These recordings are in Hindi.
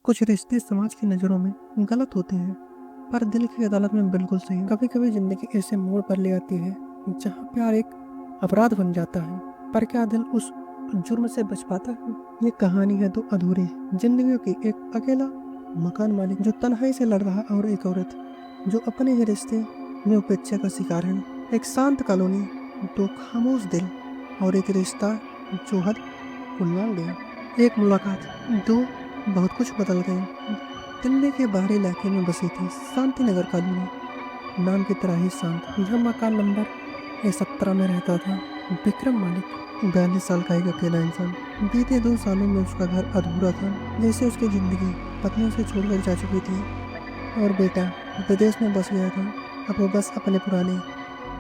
कुछ रिश्ते समाज की नज़रों में गलत होते हैं, पर दिल की अदालत में बिल्कुल सही। कभी कभी जिंदगी ऐसे मोड़ पर ले आती है जहाँ प्यार एक अपराध बन जाता है, पर क्या दिल उस जुर्म से बच पाता है? ये कहानी है दो अधूरी जिंदगियों की। एक अकेला मकान मालिक जो तन्हाई से लड़ रहा, और एक औरत जो अपने ही रिश्ते में उपेक्षा का शिकार है। एक शांत कॉलोनी, दो खामोश दिल, और एक रिश्ता जो हद को लांग गया। एक मुलाकात, दो बहुत कुछ बदल गए। दिल्ली के बाहरी इलाके में बसी थी शांति नगर कॉलोनी, नाम की तरह ही शांत। यह मकान नंबर A17 में रहता था विक्रम मालिक, 42 साल का एक अकेला इंसान। बीते 2 सालों में उसका घर अधूरा था, जैसे उसकी जिंदगी पत्नी उसे छोड़कर जा चुकी थी और बेटा विदेश में बस गया था। अब वो बस अपने पुराने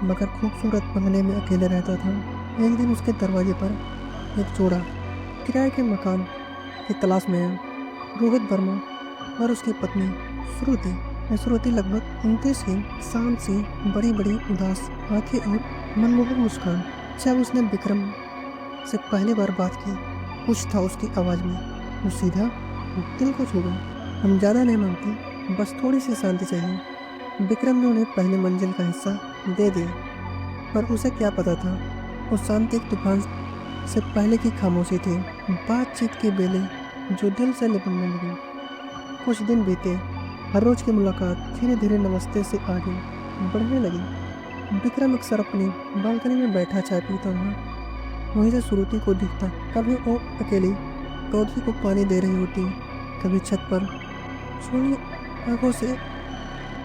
मगर खूबसूरत बंगले में अकेले रहता था। एक दिन उसके दरवाजे पर एक जोड़ा किराए के मकान की तलाश में आया। रोहित वर्मा और उसकी पत्नी श्रुति। श्रुति लगभग 29 की, शांत सी, बड़ी बड़ी उदास आंखें और मनमोहक मुस्कान। जब उसने विक्रम से पहली बार बात की, कुछ था उसकी आवाज में, वो सीधा दिल को छू गया। हम ज्यादा नहीं मांगते, बस थोड़ी सी शांति चाहिए। विक्रम ने उन्हें पहले मंजिल का हिस्सा दे दिया, पर उसे क्या पता था वो शांति एक तूफान से पहले की खामोशी थी। बातचीत के बेले जो दिल से लिपटने लगी। कुछ दिन बीते, हर रोज की मुलाकात धीरे धीरे नमस्ते से आगे बढ़ने लगी। विक्रम अक्सर अपनी बालकनी में बैठा चाय पीता हुआ वहीं से श्रुति को दिखता। कभी वो अकेली पौधे को पानी दे रही होती, कभी छत पर सोनी आंखों से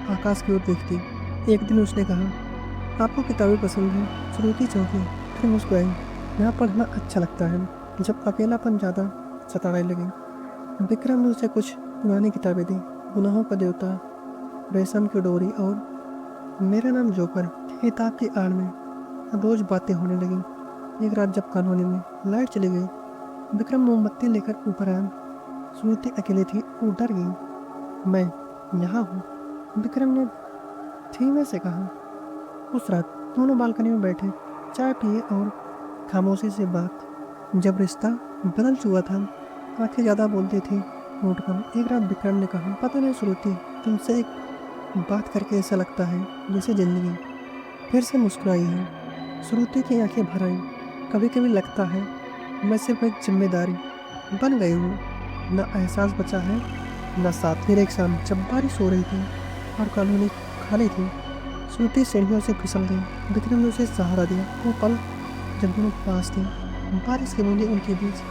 आकाश की ओर देखती। एक दिन उसने कहा, आपको किताबें पसंद हैं? श्रुति चौंकी, फिर मुस्कुराई। यहाँ पढ़ना अच्छा लगता है, जब अकेलापन ज़्यादा सताने लगे। विक्रम ने उसे कुछ पुरानी किताबें दी, गुनाहों का देवता, रेशम की डोरी और मेरा नाम जोकर। किताब की आड़ में रोज बातें होने लगी। एक रात जब कॉलोनी में लाइट चली गई, विक्रम मोमबत्ती लेकर ऊपर आया। श्रुति अकेली थी, वो डर गई। मैं यहाँ हूँ, विक्रम ने धीमे से कहा। उस रात दोनों बालकनी में बैठे चाय पिए और खामोशी से बात। जब रिश्ता बदल चुका था, आंखें ज्यादा बोलती थी, होंठ कम। एक रात विक्रम ने कहा, पता नहीं श्रुति, तुमसे एक बात करके ऐसा लगता है जैसे जिंदगी फिर से मुस्कुराई है। श्रुति की आंखें भर आईं। कभी कभी लगता है मैं सिर्फ एक जिम्मेदारी बन गई हूँ, न एहसास बचा है न साथ। फिर एक शाम जब बारिश हो रही थी और कॉलोनी खाली थी, श्रुति सीढ़ियों से फिसल गई। विक्रम ने उसे सहारा दिया। वो पल जब दोनों पास थे, बारिश की बूंदें उनके बीच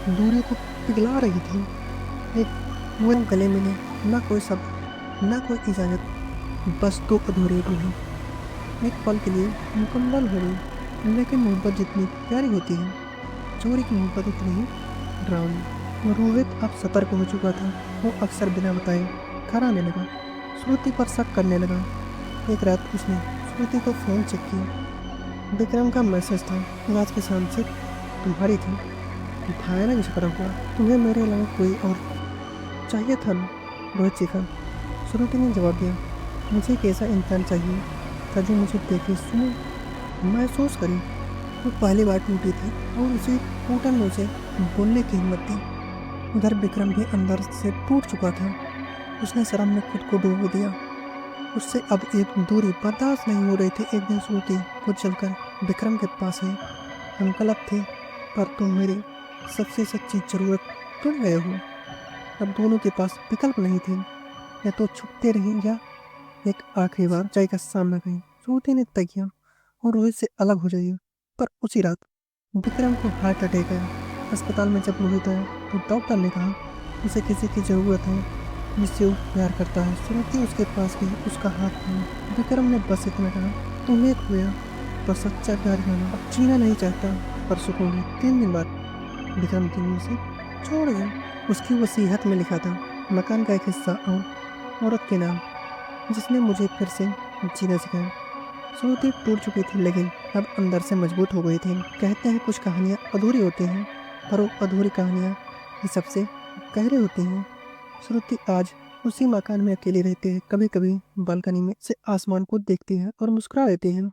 दूरी को पिघला रही थी। एक वो गले मिले, न कोई शब्द न कोई इजाजत, बस दो अधूरी रूहें एक पल के लिए मुकम्मल हो गई। लेकिन मोहब्बत जितनी प्यारी होती है, चोरी की मोहब्बत उतनी ही डरावनी। रोहित अब सतर्क हो चुका था। वो अक्सर बिना बताए घर आने लगा, श्रुति पर शक करने लगा। एक रात उसने श्रुति को फोन चेक किया। विक्रम का मैसेज था, आज की शाम से तुम्हारी थी, भयानक झगड़ा हुआ, तुम्हें मेरे अलावा कोई और चाहिए था ना? रोहित चीखा। श्रुति ने जवाब दिया, मुझे एक ऐसा इंसान चाहिए था जो मुझे देखे, सुने, महसूस करे। वो पहली बार टूटी थी और उसे टूटन में उसे बोलने की हिम्मत थी। उधर विक्रम भी अंदर से टूट चुका था। उसने शर्म में खुद को डूबो दिया। उससे अब एक दूरी बर्दाश्त नहीं हो रही थी। एक दिन श्रुति को चलकर विक्रम के पास आई। अंकल अब थे, पर तुम मेरी सबसे सच्ची जरूरत बन गए हो। अब दोनों के पास विकल्प नहीं थे, या तो छुपते रहे या एक आखिरी बार सच्चाई का सामना करें। श्रुति ने तय किया और रोहित से अलग हो जाइए। पर उसी रात विक्रम को हार्ट अटैक आया। अस्पताल में जब रोहित आया तो डॉक्टर ने कहा उसे किसी की जरूरत है जिससे वो प्यार करता है। श्रुति उसके पास गई, उसका हाथ थामा। विक्रम ने बस इतना कहा, तुम्हें खोया तो सच्चा प्यार जाना, अब जीना नहीं चाहता पर सुकून है। 3 दिन बाद विक्रम दुनिया से छोड़ गया। उसकी वसीयत में लिखा था, मकान का एक हिस्सा और औरत के नाम, जिसने मुझे फिर से जीना सिखाया। श्रुति टूट चुकी थी, लेकिन अब अंदर से मजबूत हो गई थी। कहते हैं कुछ कहानियाँ अधूरी होती हैं, पर वो अधूरी कहानियाँ ही सबसे गहरी होती हैं। श्रुति आज उसी मकान में अकेली रहती है। कभी कभी बालकनी में से आसमान को देखती है और मुस्कुरा देती है।